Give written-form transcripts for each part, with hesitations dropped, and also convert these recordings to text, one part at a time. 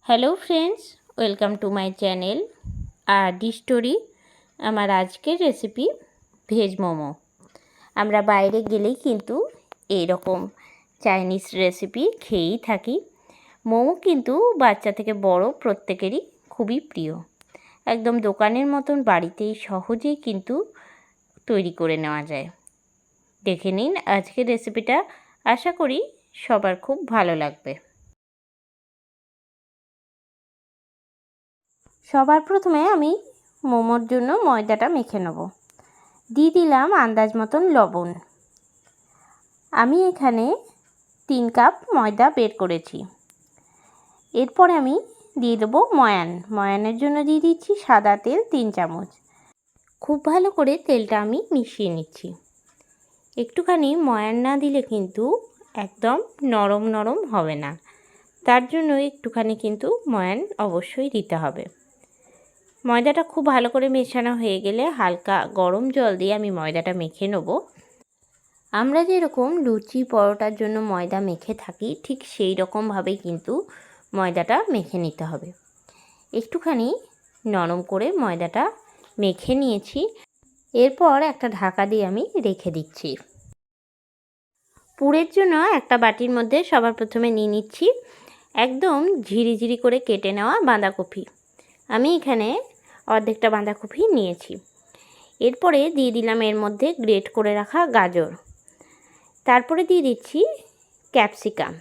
Hello friends, welcome to my channel R D story. আমার আজকের recipe veg momo. আমরা বাইরে গেলেই কিন্তু এইরকম চাইনিজ রেসিপি খেয়েই থাকি। মোমো কিন্তু বাচ্চা থেকে বড় প্রত্যেকেরই খুবই প্রিয়। একদম দোকানের মতন বাড়িতেই সহজেই কিন্তু তৈরি করে নেওয়া যায়। দেখে নিন আজকের রেসিপিটা, আশা করি সবার খুব ভালো লাগবে। সবার প্রথমে আমি মোমোর জন্য ময়দাটা মেখে নেব। দিয়ে দিলাম আন্দাজ মতন লবণ। আমি এখানে 3 কাপ ময়দা বের করেছি। এরপরে আমি দিয়ে দেবো ময়ানের জন্য দিয়ে দিচ্ছি সাদা তেল 3 চামচ। খুব ভালো করে তেলটা আমি মিশিয়ে নিচ্ছি। একটুখানি ময়ান না দিলে কিন্তু একদম নরম নরম হবে না, তার জন্য একটুখানি কিন্তু ময়ান অবশ্যই দিতে হবে। ময়দাটা খুব ভালো করে মেশানো হয়ে গেলে হালকা গরম জল দিয়ে আমি ময়দাটা মেখে নেব। আমরা যেরকম লুচি পরোটার জন্য ময়দা মেখে থাকি, ঠিক সেই রকমভাবেই কিন্তু ময়দাটা মেখে নিতে হবে। একটুখানি নরম করে ময়দাটা মেখে নিয়েছি। এরপর একটা ঢাকা দিয়ে আমি রেখে দিচ্ছি। পুরের জন্য একটা বাটির মধ্যে সবার প্রথমে নিয়ে নিচ্ছি একদম ঝিরিঝিরি করে কেটে নেওয়া বাঁধাকপি। আমি এখানে অর্ধেকটা বাঁধাকপি নিয়েছি। এরপরে দিয়ে দিলাম এর মধ্যে গ্রেট করে রাখা গাজর। তারপরে দিয়ে দিচ্ছি ক্যাপসিকাম।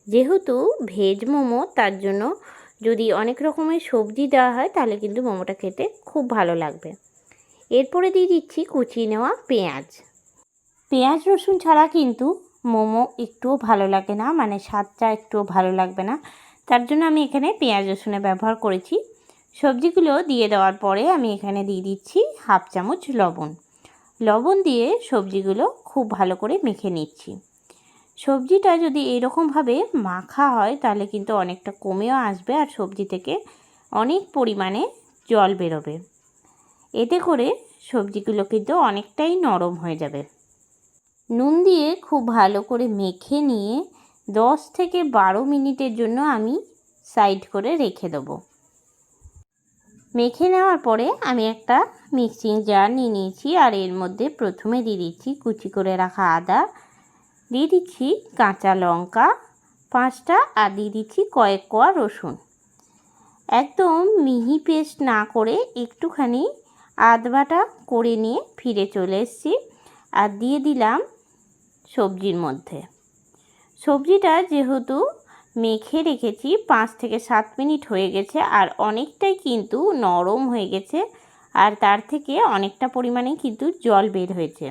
যেহেতু ভেজ মোমো, তার জন্য যদি অনেক রকমের সবজি দেওয়া হয় তাহলে কিন্তু মোমোটা খেতে খুব ভালো লাগবে। এরপরে দিয়ে দিচ্ছি কুচিয়ে নেওয়া পেঁয়াজ রসুন ছাড়া কিন্তু মোমো একটুও ভালো লাগে না, মানে স্বাদটা একটুও ভালো লাগবে না। তার জন্য আমি এখানে পেঁয়াজ রসুনের ব্যবহার করেছি। সবজিগুলো দিয়ে দেওয়ার পরে আমি এখানে দিয়ে দিচ্ছি হাফ চামচ লবণ দিয়ে সবজিগুলো খুব ভালো করে মেখে নিচ্ছি। সবজিটা যদি এরকমভাবে মাখা হয় তাহলে কিন্তু অনেকটা কমেও আসবে আর সবজি থেকে অনেক পরিমাণে জল বেরোবে। এতে করে সবজিগুলো কিন্তু অনেকটাই নরম হয়ে যাবে। নুন দিয়ে খুব ভালো করে মেখে নিয়ে 10 থেকে 12 মিনিটের জন্য আমি সাইড করে রেখে দেবো। মেখে নেওয়ার পরে আমি একটা মিক্সিং জার নিয়ে নিয়েছি আর এর মধ্যে প্রথমে দিয়ে দিচ্ছি কুচি করে রাখা আদা, দিয়ে দিচ্ছি কাঁচা লঙ্কা 5টা আর দিয়ে দিচ্ছি কয়েক কোয়া রসুন। একদম মিহি পেস্ট না করে একটুখানি আধবাটা করে নিয়ে ফিরে চলে এসেছি আর দিয়ে দিলাম সবজির মধ্যে। সবজিটা যেহেতু মেখে রেখেছি 5 থেকে 7 মিনিট হয়ে গেছে আর অনেকটাই কিন্তু নরম হয়ে গেছে আর তার থেকে অনেকটা পরিমাণে কিন্তু জল বের হয়েছে।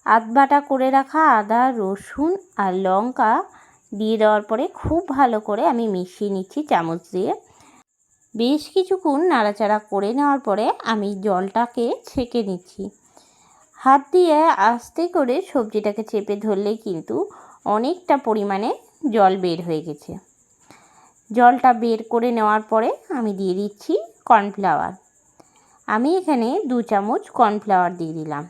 আধবাটা করে রাখা আদা রসুন আর লঙ্কা দিয়ে দেওয়ার পরে খুব ভালো করে আমি মিশিয়ে নিচ্ছি চামচ দিয়ে। বেশ কিছুক্ষণ নাড়াচাড়া করে নেওয়ার পরে আমি জলটাকে ছেঁকে নিচ্ছি। হাত দিয়ে আস্তে করে সবজিটাকে চেপে ধরলেই কিন্তু অনেকটা পরিমাণে জল বের হয়ে গেছে। জলটা বের করে নেওয়ার পরে আমি দিয়ে দিচ্ছি কর্নফ্লাওয়ার। আমি এখানে 2 চামচ কর্নফ্লাওয়ার দিয়ে দিলাম।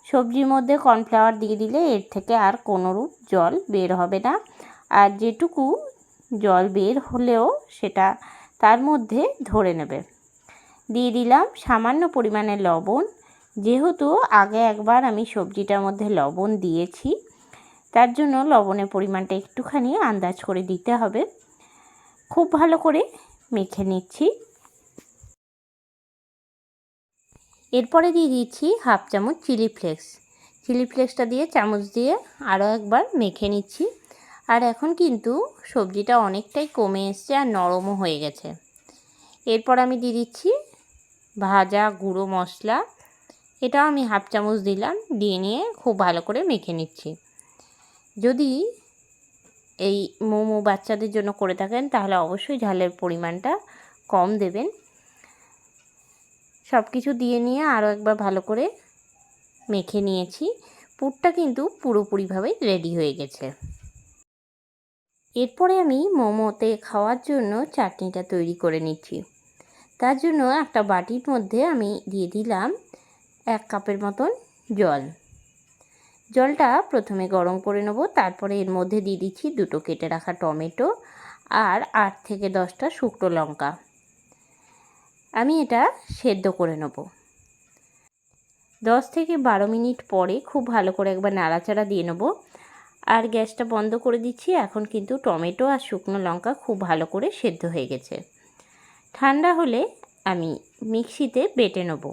সবজির মধ্যে কর্নফ্লাওয়ার দিয়ে দিলে এর থেকে আর কোনোরূপ জল বের হবে না, আর যেটুকু জল বের হলেও সেটা তার মধ্যে ধরে নেবে। দিয়ে দিলাম সামান্য পরিমাণে লবণ। যেহেতু আগে একবার আমি সবজিটার মধ্যে লবণ দিয়েছি, তার জন্য লবণের পরিমাণটা একটুখানি আন্দাজ করে দিতে হবে। খুব ভালো করে মেখে নিচ্ছি। এরপরে দিয়ে দিচ্ছি হাফ চামচ চিলি ফ্লেক্সটা দিয়ে চামচ দিয়ে আরও একবার মেখে নিচ্ছি। আর এখন কিন্তু সবজিটা অনেকটাই কমে এসছে আর নরমও হয়ে গেছে। এরপর আমি দিয়ে দিচ্ছি ভাজা গুঁড়ো মশলা, এটাও আমি হাফ চামচ দিলাম। দিয়ে নিয়ে খুব ভালো করে মেখে নিচ্ছি। যদি এই মোমো বাচ্চাদের জন্য করে থাকেন তাহলে অবশ্যই ঝালের পরিমাণটা কম দেবেন। সব কিছু দিয়ে নিয়ে আরও একবার ভালো করে মেখে নিয়েছি। পুরটা কিন্তু পুরোপুরিভাবে রেডি হয়ে গেছে। এরপরে আমি মোমোতে খাওয়ার জন্য চাটনিটা তৈরি করে নিচ্ছি। তার জন্য একটা বাটির মধ্যে আমি দিয়ে দিলাম 1 কাপের মতন জলটা প্রথমে গরম করে নেব। তারপরে এর মধ্যে দিয়ে দিচ্ছি 2টো কেটে রাখা টমেটো আর 8 থেকে 10টা শুকনো লঙ্কা। আমি এটা সেদ্ধ করে নেব। 10 থেকে 12 মিনিট পরে খুব ভালো করে একবার নাড়াচাড়া দিয়ে নেব। আর গ্যাসটা বন্ধ করে দিচ্ছি। এখন কিন্তু টমেটো আর শুকনো লঙ্কা খুব ভালো করে সেদ্ধ হয়ে গেছে। ঠান্ডা হলে আমি মিক্সিতে বেটে নেব।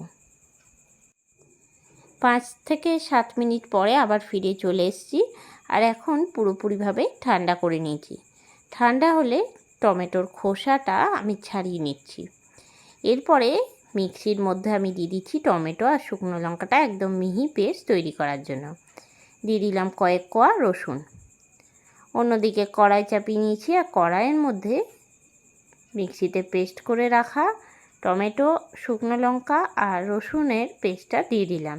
5 থেকে 7 মিনিট পরে আবার ফিরে চলে এসেছি। আর এখন পুরোপুরিভাবে ঠান্ডা করে নিয়েছি। ঠান্ডা হলে টমেটোর খোসাটা আমি ছাড়িয়ে নিচ্ছি। এরপরে মিক্সির মধ্যে আমি দিয়ে দিচ্ছি টমেটো আর শুকনো লঙ্কাটা একদম মিহি পেস্ট তৈরি করার জন্য। দিয়ে দিলাম কয়েক কোয়া রসুন। অন্যদিকে কড়াই চাপিয়ে নিয়েছি আর কড়াইয়ের মধ্যে মিক্সিতে পেস্ট করে রাখা টমেটো, শুকনো লঙ্কা আর রসুনের পেস্টটা দিয়ে দিলাম।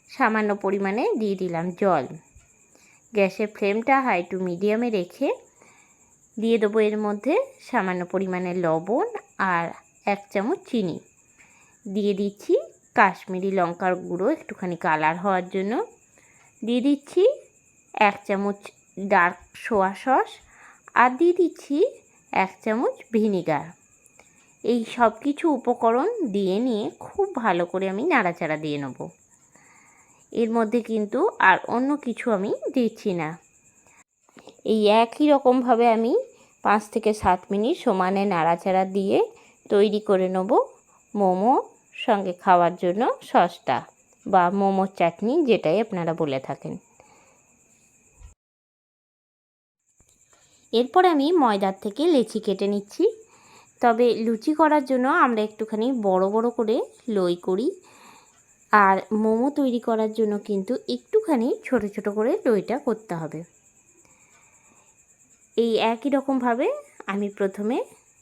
সামান্য পরিমাণে দিয়ে দিলাম জল। গ্যাসের ফ্লেমটা হাই টু মিডিয়ামে রেখে দিয়ে দেবো এর মধ্যে সামান্য পরিমাণে লবণ আর 1 চামচ চিনি। দিয়ে দিচ্ছি কাশ্মীরি লঙ্কার গুঁড়ো একটুখানি কালার হওয়ার জন্য। দিয়ে দিচ্ছি 1 চামচ ডার্ক সোয়া সস আর দিয়ে দিচ্ছি 1 চামচ ভিনিগার। এই সব কিছু উপকরণ দিয়ে নিয়ে খুব ভালো করে আমি নাড়াচাড়া দিয়ে নেব। এর মধ্যে কিন্তু আর অন্য কিছু আমি দিচ্ছি না। এই একই রকমভাবে আমি 5 থেকে 7 মিনিট সমানে নাড়াচাড়া দিয়ে তৈরি করে নেব মোমো সঙ্গে খাওয়ার জন্য সসটা বা মোমোর চাটনি, যেটাই আপনারা বলে থাকেন। এরপর আমি ময়দার থেকে লেচি কেটে নিচ্ছি। তবে লুচি করার জন্য আমরা একটুখানি বড় বড় করে লই করি, আর মোমো তৈরি করার জন্য কিন্তু একটুখানি ছোট ছোট করে লইটা করতে হবে। এই একই রকমভাবে আমি প্রথমে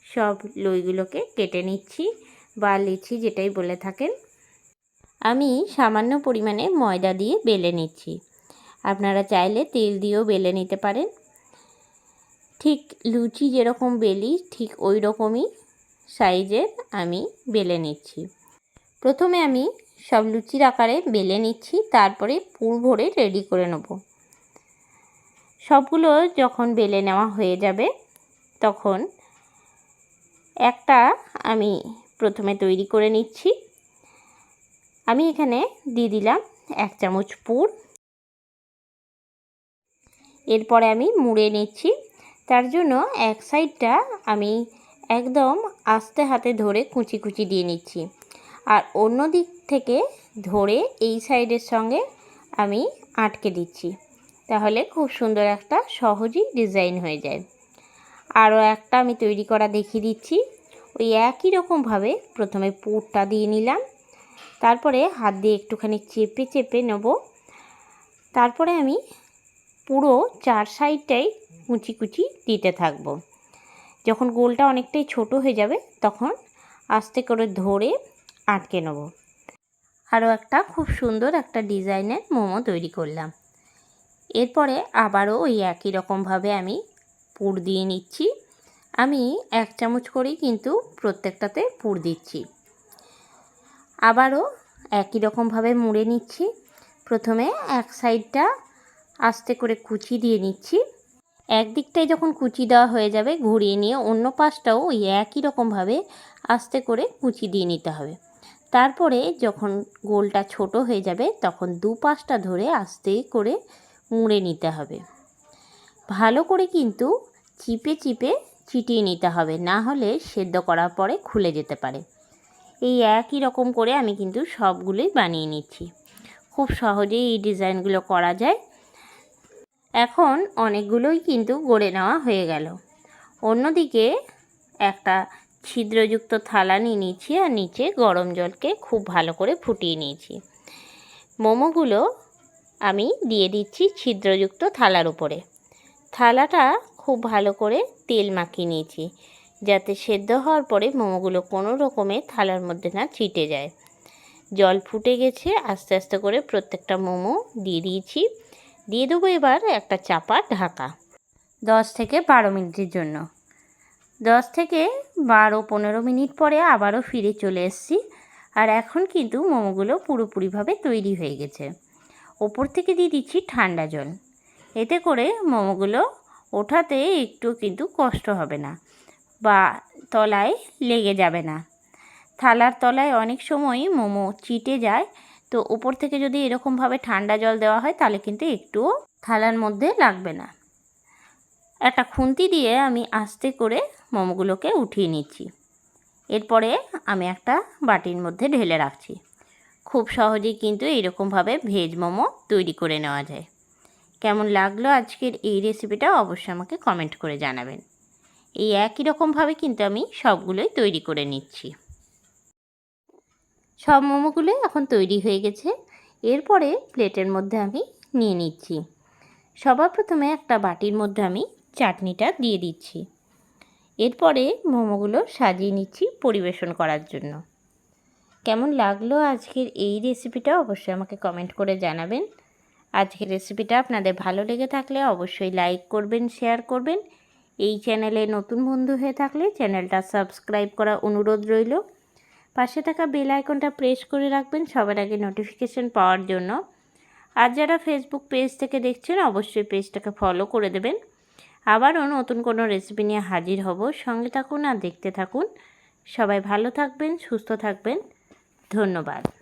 সব লইগুলোকে কেটে নিচ্ছি বা লেচি যেটাই বলে থাকেন। আমি সামান্য পরিমাণে ময়দা দিয়ে বেলে নিচ্ছি। আপনারা চাইলে তেল দিয়েও বেলে নিতে পারেন। ঠিক লুচি যেরকম বেলি ঠিক ওই রকমই সাইজের আমি বেলে নিচ্ছি। প্রথমে আমি সব লুচির আকারে বেলে নিচ্ছি, তারপরে পুর ভরে রেডি করে নেব। সবগুলো যখন বেলে নেওয়া হয়ে যাবে তখন একটা আমি প্রথমে তৈরি করে নিচ্ছি। আমি এখানে দিয়ে দিলাম 1 চামচ পুর। এরপরে আমি মুড়ে নিচ্ছি। তার জন্য এক সাইডটা আমি একদম আস্তে হাতে ধরে কুচি কুচি দিয়ে নিচ্ছি, আর অন্য দিক থেকে ধরে এই সাইডের সঙ্গে আমি আটকে দিচ্ছি। তাহলে খুব সুন্দর একটা সহজেই ডিজাইন হয়ে যায়। আরও একটা আমি তৈরি করা দেখিয়ে দিচ্ছি। ওই একই রকমভাবে প্রথমে পুরটা দিয়ে নিলাম, তারপরে হাত দিয়ে একটুখানি চেপে চেপে নেব। তারপরে আমি পুরো 4 সাইডটাই কুচি কুচি দিতে থাকব। যখন গোলটা অনেকটাই ছোট হয়ে যাবে তখন আস্তে করে ধরে আটকে নেব। আরও একটা খুব সুন্দর একটা ডিজাইনের মোমো তৈরি করলাম। এরপরে আবারও ওই একই রকমভাবে আমি পুর দিয়ে নিচ্ছি। আমি 1 চামচ করেই কিন্তু প্রত্যেকটাতে পুর দিচ্ছি। আবারও একই রকমভাবে মুড়ে নিচ্ছি। প্রথমে এক সাইডটা আস্তে করে কুচি দিয়ে নিচ্ছি। একদিকটায় যখন কুচি দেওয়া হয়ে যাবে ঘুরিয়ে নিয়ে অন্য পাশটাও ওই একই রকমভাবে আস্তে করে কুচি দিয়ে নিতে হবে। তারপরে যখন গোলটা ছোট হয়ে যাবে তখন দুপাশটা ধরে আস্তে করে মুড়ে নিতে হবে। ভালো করে কিন্তু চিপে চিপে চিটিয়ে নিতে হবে, না হলে সেদ্ধ করার পরে খুলে যেতে পারে। এই একই রকম করে আমি কিন্তু সবগুলোই বানিয়ে নিচ্ছি। খুব সহজেই এই ডিজাইনগুলো করা যায়। এখন অনেকগুলোই কিন্তু গড়ে নেওয়া হয়ে গেল। অন্যদিকে একটা ছিদ্রযুক্ত থালা নিয়ে নিয়েছি আর নিচে গরম জলকে খুব ভালো করে ফুটিয়ে নিয়েছি। মোমোগুলো আমি দিয়ে দিচ্ছি ছিদ্রযুক্ত থালার উপরে। থালাটা খুব ভালো করে তেল মাখিয়ে নিয়েছি, যাতে সেদ্ধ হওয়ার পরে মোমোগুলো কোনো রকমে থালার মধ্যে না ছিটে যায়। জল ফুটে গেছে, আস্তে আস্তে করে প্রত্যেকটা মোমো দিয়ে দিয়েছি। দিয়ে দেবো এবার একটা চাপা ঢাকা 10 থেকে 12 মিনিটের জন্য। 10 থেকে 12-15 মিনিট পরে আবারও ফিরে চলে এসেছি। আর এখন কিন্তু মোমোগুলো পুরোপুরিভাবে তৈরি হয়ে গেছে। ওপর থেকে দিয়ে দিচ্ছি ঠান্ডা জল। এতে করে মোমোগুলো ওঠাতে একটু কিন্তু কষ্ট হবে না বা তলায় লেগে যাবে না। থালার তলায় অনেক সময়ই মোমো চিটে যায়, তো উপর থেকে যদি এরকমভাবে ঠান্ডা জল দেওয়া হয় তাহলে কিন্তু একটুও থালার মধ্যে লাগবে না। একটা খুন্তি দিয়ে আমি আস্তে করে মোমোগুলোকে উঠিয়ে নিচ্ছি। এরপরে আমি একটা বাটির মধ্যে ঢেলে রাখছি। খুব সহজেই কিন্তু এইরকমভাবে ভেজ মোমো তৈরি করে নেওয়া যায়। কেমন লাগলো আজকের এই রেসিপিটা অবশ্যই আমাকে কমেন্ট করে জানাবেন। এই একই রকমভাবে কিন্তু আমি সবগুলোই তৈরি করে নিচ্ছি। সব মোমোগুলোই এখন তৈরি হয়ে গেছে। এরপরে প্লেটের মধ্যে আমি নিয়ে নিচ্ছি। সবার প্রথমে একটা বাটির মধ্যে আমি চাটনিটা দিয়ে দিচ্ছি। এরপরে মোমোগুলো সাজিয়ে নিচ্ছি পরিবেশন করার জন্য। কেমন লাগলো আজকের এই রেসিপিটা অবশ্যই আমাকে কমেন্ট করে জানাবেন। আজকের রেসিপিটা আপনাদের ভালো লেগে থাকলে অবশ্যই লাইক করবেন, শেয়ার করবেন। এই চ্যানেলে নতুন বন্ধু হয়ে থাকলে চ্যানেলটা সাবস্ক্রাইব করার অনুরোধ রইল। পাশে থাকা বেল আইকনটা প্রেস করে রাখবেন সবার আগে নোটিফিকেশন পাওয়ার জন্য। আর যারা ফেসবুক পেজ থেকে দেখছেন অবশ্যই পেজটাকে ফলো করে দেবেন। আবারও নতুন কোনো রেসিপি নিয়ে হাজির হব। সঙ্গে থাকুন আর দেখতে থাকুন। সবাই ভালো থাকবেন, সুস্থ থাকবেন। ধন্যবাদ।